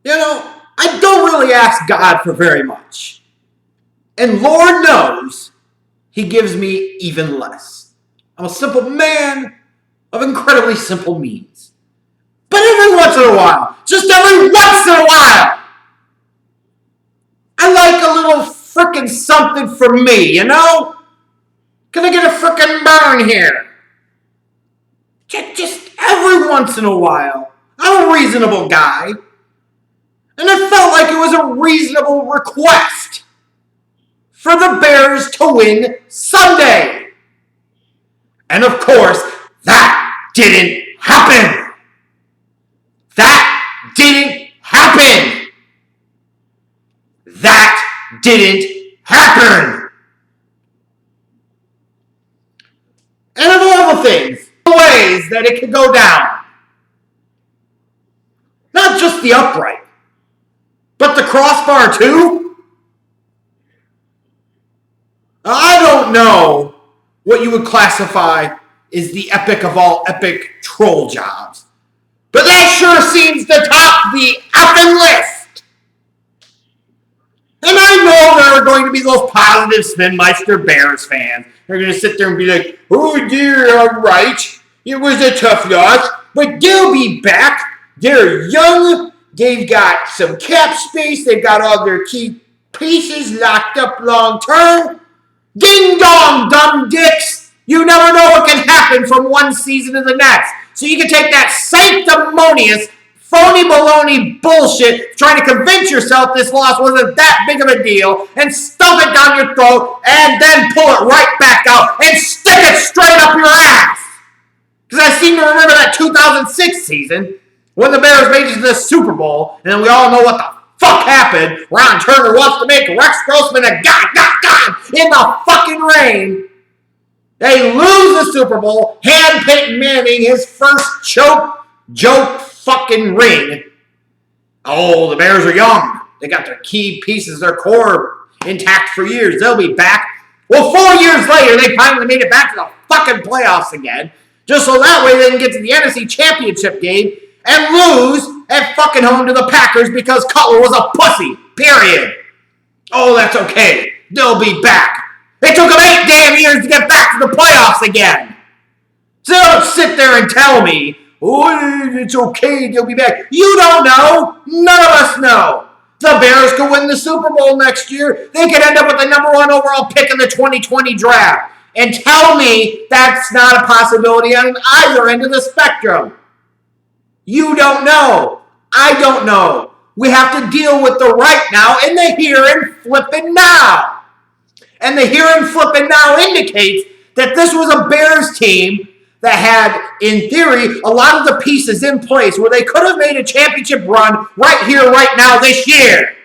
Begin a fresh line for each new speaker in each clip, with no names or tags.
I don't really ask God for very much. And Lord knows He gives me even less. I'm a simple man of incredibly simple means. But every once in a while, just every once in a while, I like a little frickin' something for me, Can I get a frickin' burn here? Just every once in a while. I'm a reasonable guy. And I felt like it was a reasonable request for the Bears to win Sunday. And of course, that didn't happen. That didn't happen. That didn't happen. And of all the things, ways that it could go down, not just the upright, but the crossbar too? I don't know what you would classify as the epic of all epic troll jobs, but that sure seems to top the effing list. And I know there are going to be those positive Spinmeister Bears fans. They're going to sit there and be like, oh dear, all right, it was a tough loss, but they'll be back. They're young. They've got some cap space. They've got all their key pieces locked up long term. Ding dong, dumb dicks. You never know what can happen from one season to the next. So you can take that sanctimonious, phony baloney bullshit trying to convince yourself this loss wasn't that big of a deal and stuff it down your throat and then pull it right back out and stick it straight up your ass. Because I seem to remember that 2006 season when the Bears made it to the Super Bowl, and we all know what the fuck happened. Ron Turner wants to make Rex Grossman a god in the fucking rain. They lose the Super Bowl, hand Peyton Manning his first joke fucking ring. Oh, the Bears are young. They got their key pieces, their core intact for years. They'll be back. Well, 4 years later, they finally made it back to the fucking playoffs again, just so that way they can get to the NFC Championship game and lose at fucking home to the Packers because Cutler was a pussy. Period. Oh, that's okay. They'll be back. It took them 8 damn years to get back to the playoffs again. So don't sit there and tell me, oh, it's okay, they'll be back. You don't know. None of us know. The Bears could win the Super Bowl next year. They could end up with the number 1 overall pick in the 2020 draft. And tell me that's not a possibility on either end of the spectrum. You don't know. I don't know. We have to deal with the right now and the here and flipping now. And the here and flipping now indicates that this was a Bears team that had, in theory, a lot of the pieces in place where they could have made a championship run right here, right now, this year.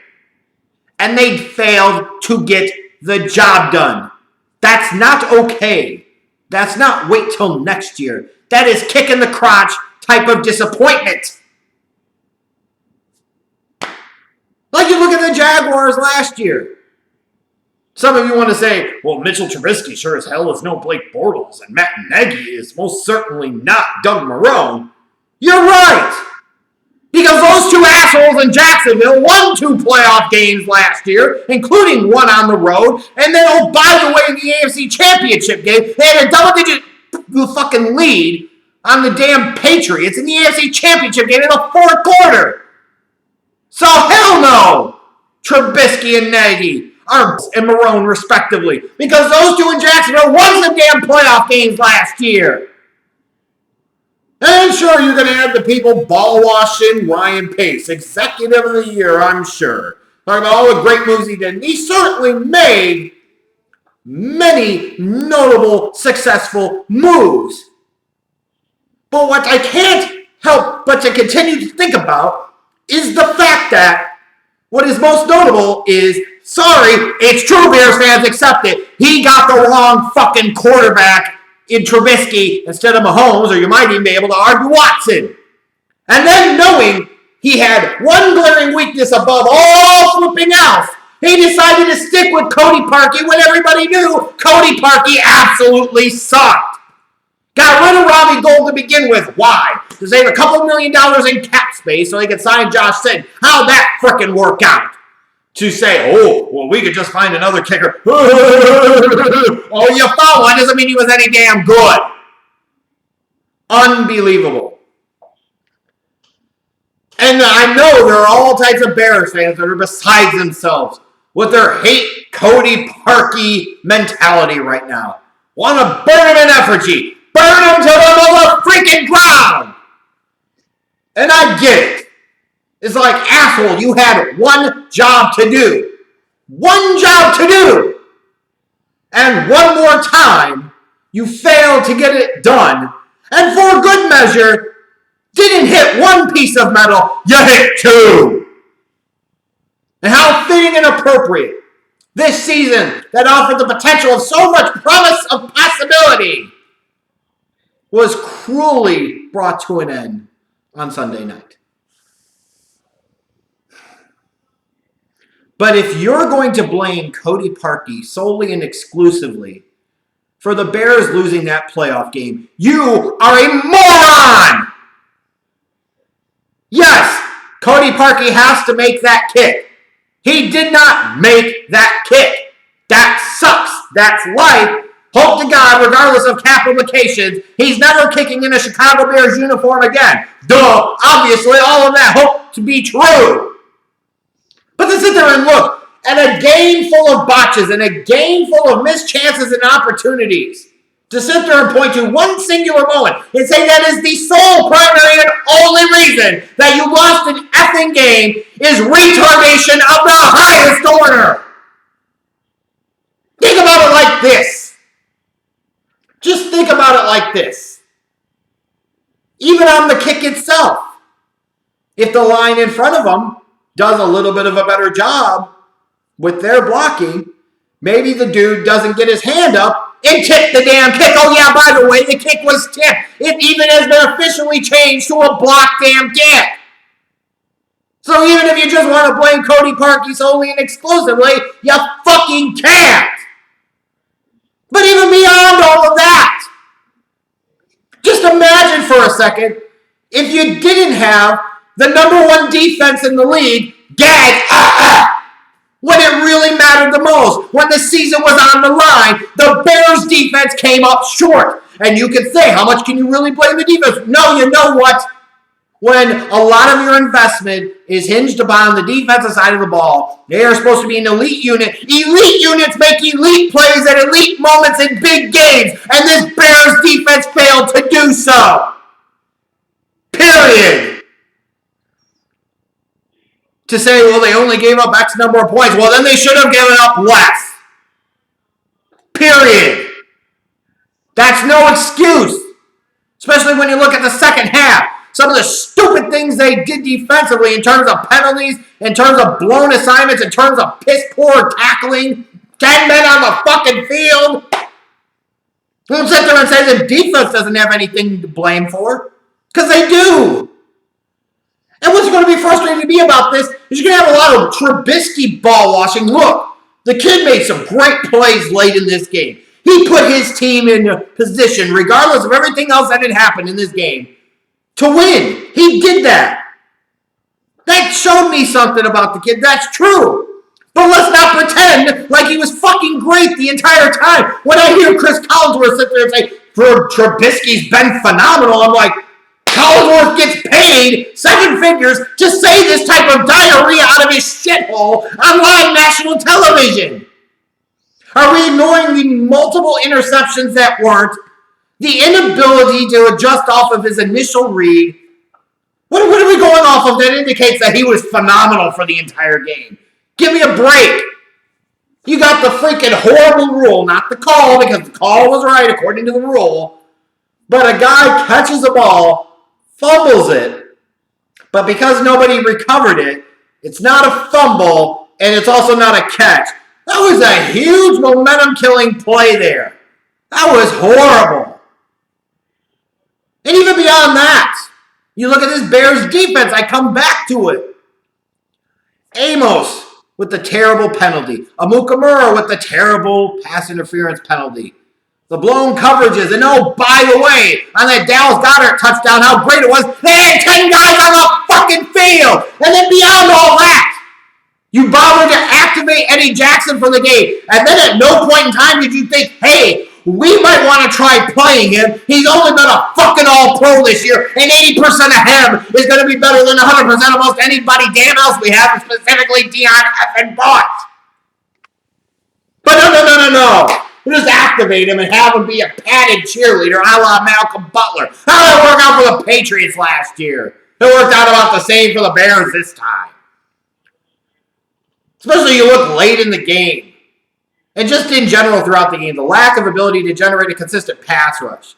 And they failed to get the job done. That's not okay. That's not wait till next year. That is kick in the crotch type of disappointment. Like you look at the Jaguars last year. Some of you want to say, well, Mitchell Trubisky sure as hell is no Blake Bortles, and Matt Nagy is most certainly not Doug Marrone. You're right. Because those two assholes in Jacksonville won 2 playoff games last year, including one on the road. And then, oh, by the way, in the AFC Championship game, they had a double-digit fucking lead on the damn Patriots in the AFC Championship game in the 4th quarter. So hell no, Trubisky and Nagy and Marrone, respectively. Because those two in Jacksonville won some damn playoff games last year. And sure, you're going to have the people ball-washing Ryan Pace, Executive of the Year, I'm sure. Talking about all the great moves he did. And he certainly made many notable, successful moves. But what I can't help but to continue to think about is the fact that what is most notable is, sorry, it's true, Bears fans, accept it. He got the wrong fucking quarterback in Trubisky instead of Mahomes, or you might even be able to argue Watson. And then knowing he had one glaring weakness above all flipping else, he decided to stick with CODY PARKEY when everybody knew CODY PARKEY absolutely sucked. Got rid of Robbie Gould to begin with. Why? To save a couple $1 million in cap space so they could sign Josh Sitton. How'd that frickin' work out? To say, oh, well, we could just find another kicker. Oh, you found one doesn't mean he was any damn good. Unbelievable. And I know there are all types of Bears fans that are beside themselves with their hate CODY PARKEY mentality right now. Want to burn him in effigy. Burn him to the mother freaking ground. And I get it. It's like, asshole, you had one job to do. One job to do. And one more time, you failed to get it done. And for good measure, didn't hit one piece of metal, you hit two. And how fitting and appropriate. This season that offered the potential of so much promise of possibility was cruelly brought to an end on Sunday night. But if you're going to blame CODY PARKEY solely and exclusively for the Bears losing that playoff game, you are a moron! Yes, CODY PARKEY has to make that kick. He did not make that kick. That sucks. That's life. Hope to God, regardless of cap implications, he's never kicking in a Chicago Bears uniform again. Duh. Obviously, all of that hope to be true. But to sit there and look at a game full of botches and a game full of missed chances and opportunities, to sit there and point to one singular moment and say that is the sole, primary, and only reason that you lost an effing game is retardation of the highest order. Think about it like this. Just think about it like this. Even on the kick itself, if the line in front of them does a little bit of a better job with their blocking, maybe the dude doesn't get his hand up and tip the damn kick. Oh yeah, by the way, the kick was tipped. It even has been officially changed to a block damn kick. So even if you just want to blame CODY PARKEY solely and exclusively, you fucking can't. But even beyond all of that, just imagine for a second if you didn't have the number one defense in the league gag when it really mattered the most, when the season was on the line, the Bears defense came up short. And you could say, how much can you really blame the defense? No, you know what? When a lot of your investment is hinged upon the defensive side of the ball, they are supposed to be an elite unit. Elite units make elite plays at elite moments in big games, and this Bears defense failed to do so. Period. To say, well, they only gave up X number of points. Well, then they should have given up less. Period. That's no excuse. Especially when you look at the second half. Some of the stupid things they did defensively in terms of penalties, in terms of blown assignments, in terms of piss-poor tackling. 10 men on the fucking field. Don't sit there and say the defense doesn't have anything to blame for. Because they do. And what's going to be frustrating to me about this is you're going to have a lot of Trubisky ball washing. Look, the kid made some great plays late in this game. He put his team in a position, regardless of everything else that had happened in this game, to win. He did that. That showed me something about the kid. That's true. But let's not pretend like he was fucking great the entire time. When I hear Chris Collinsworth sit there and say, Trubisky's been phenomenal, I'm like, Collinsworth gets paid 7 figures to say this type of diarrhea out of his shithole on live national television. Are we ignoring the multiple interceptions that weren't? The inability to adjust off of his initial read? What are we going off of that indicates that he was phenomenal for the entire game? Give me a break. You got the freaking horrible rule, not the call, because the call was right according to the rule. But a guy catches the ball, fumbles it, but because nobody recovered it, it's not a fumble, and it's also not a catch. That was a huge momentum-killing play there. That was horrible. And even beyond that, you look at this Bears defense, I come back to it. Amos with the terrible penalty. Amukamura with the terrible pass interference penalty. The blown coverages. And oh, by the way, on that Dallas Goedert touchdown, how great it was. They had 10 guys on the fucking field. And then beyond all that, you bothered to activate Eddie Jackson for the game. And then at no point in time did you think, hey, we might want to try playing him. He's only been a fucking all-pro this year, and 80% of him is going to be better than 100% of most anybody damn else we have, specifically Deion effing Butt. But no. You just activate him and have him be a padded cheerleader a la Malcolm Butler. How did it work out for the Patriots last year? It worked out about the same for the Bears this time. Especially you look late in the game. And just in general throughout the game, the lack of ability to generate a consistent pass rush.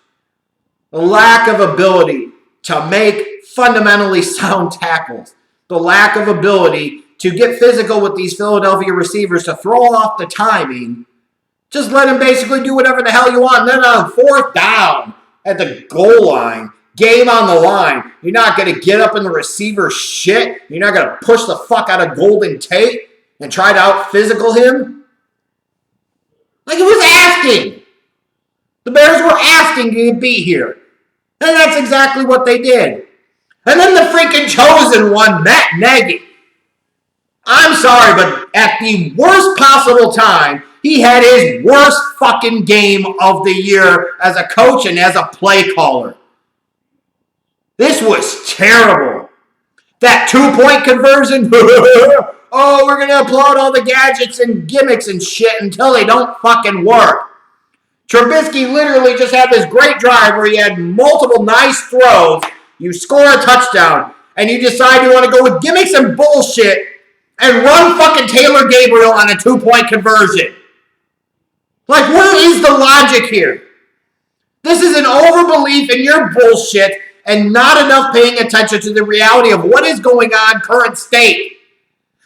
The lack of ability to make fundamentally sound tackles. The lack of ability to get physical with these Philadelphia receivers to throw off the timing. Just let him basically do whatever the hell you want. And then on 4th down at the goal line, game on the line, you're not going to get up in the receiver's shit. You're not going to push the fuck out of Golden Tate and try to out-physical him. Like it was asking. The Bears were asking to be here. And that's exactly what they did. And then the freaking chosen one, Matt Nagy. I'm sorry, but at the worst possible time, he had his worst fucking game of the year as a coach and as a play caller. This was terrible. That 2-point conversion, oh, we're going to applaud all the gadgets and gimmicks and shit until they don't fucking work. Trubisky literally just had this great drive where he had multiple nice throws. You score a touchdown, and you decide you want to go with gimmicks and bullshit and run fucking Taylor Gabriel on a 2-point conversion. Like, where is the logic here? This is an overbelief in your bullshit and not enough paying attention to the reality of what is going on current state.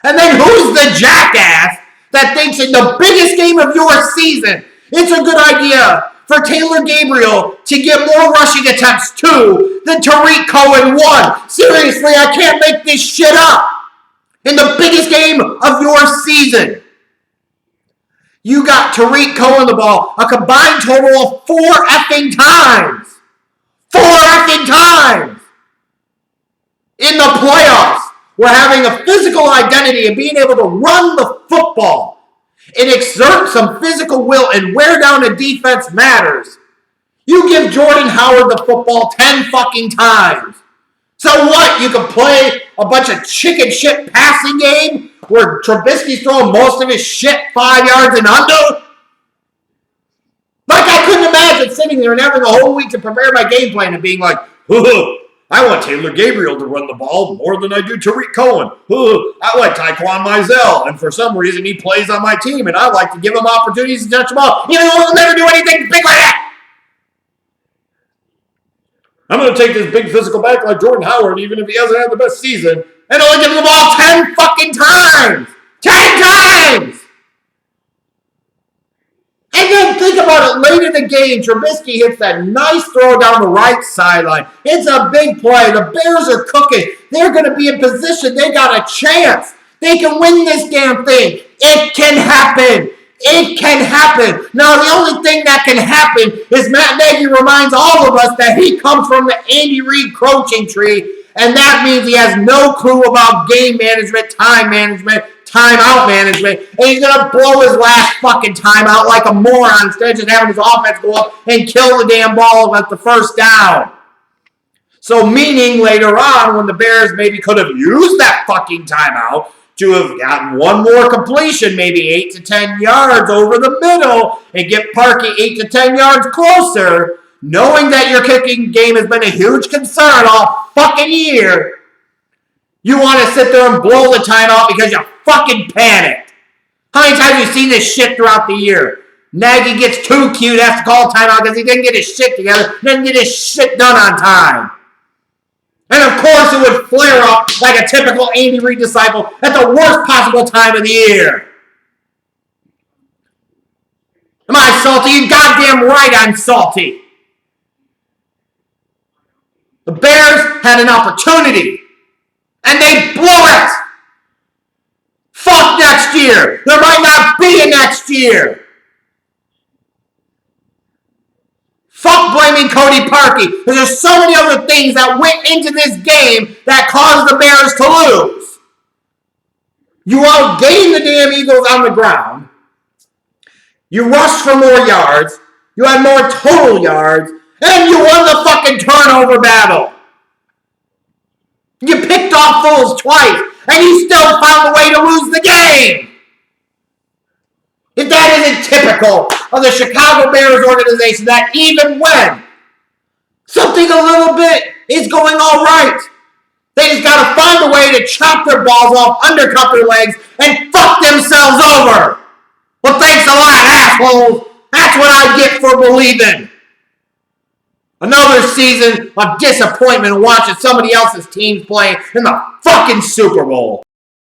And then who's the jackass that thinks in the biggest game of your season, it's a good idea for Taylor Gabriel to get more rushing attempts 2 than Tariq Cohen 1? Seriously, I can't make this shit up. In the biggest game of your season, you got Tariq Cohen the ball a combined total of 4 effing times. 4 effing times. In the playoffs, we're having a physical identity and being able to run the football and exert some physical will and wear down a defense matters. You give Jordan Howard the football 10 fucking times. So what? You can play a bunch of chicken shit passing game where Trubisky's throwing most of his shit 5 yards and under? Like, I couldn't imagine sitting there and having a whole week to prepare my game plan and being like, I want Taylor Gabriel to run the ball more than I do Tariq Cohen. I like Tyquan Mizell, and for some reason he plays on my team, and I like to give him opportunities to touch the ball, even though he'll never do anything big like that. I'm going to take this big physical back like Jordan Howard, even if he hasn't had the best season, and only give him the ball 10 fucking times. 10 times! And then think about it, late in the game, Trubisky hits that nice throw down the right sideline. It's a big play. The Bears are cooking. They're going to be in position. They got a chance. They can win this damn thing. It can happen. It can happen. Now, the only thing that can happen is Matt Nagy reminds all of us that he comes from the Andy Reid coaching tree, and that means he has no clue about game management, timeout management, and he's going to blow his last fucking timeout like a moron instead of just having his offense go up and kill the damn ball at the first down. So meaning later on when the Bears maybe could have used that fucking timeout to have gotten one more completion, maybe 8 to 10 yards over the middle and get Parkey 8 to 10 yards closer, knowing that your kicking game has been a huge concern all fucking year, you want to sit there and blow the timeout because you fucking panicked. How many times have you seen this shit throughout the year? Nagy gets too cute, has to call a timeout because he didn't get his shit together, didn't get his shit done on time. And of course it would flare up like a typical Andy Reid disciple at the worst possible time of the year. Am I salty? You goddamn right I'm salty. The Bears had an opportunity, and they blew it. Fuck next year. There might not be a next year. Fuck blaming Cody Parkey, because there's so many other things that went into this game that caused the Bears to lose. You outgained the damn Eagles on the ground. You rushed for more yards. You had more total yards. And you won the fucking turnover battle. You picked off Foles twice, and you still found a way to lose the game. If that isn't typical of the Chicago Bears organization, that even when something a little bit is going all right, they just got to find a way to chop their balls off, undercut their legs, and fuck themselves over. Well, thanks a lot, assholes. That's what I get for believing. Another season of disappointment watching somebody else's team play in the fucking Super Bowl.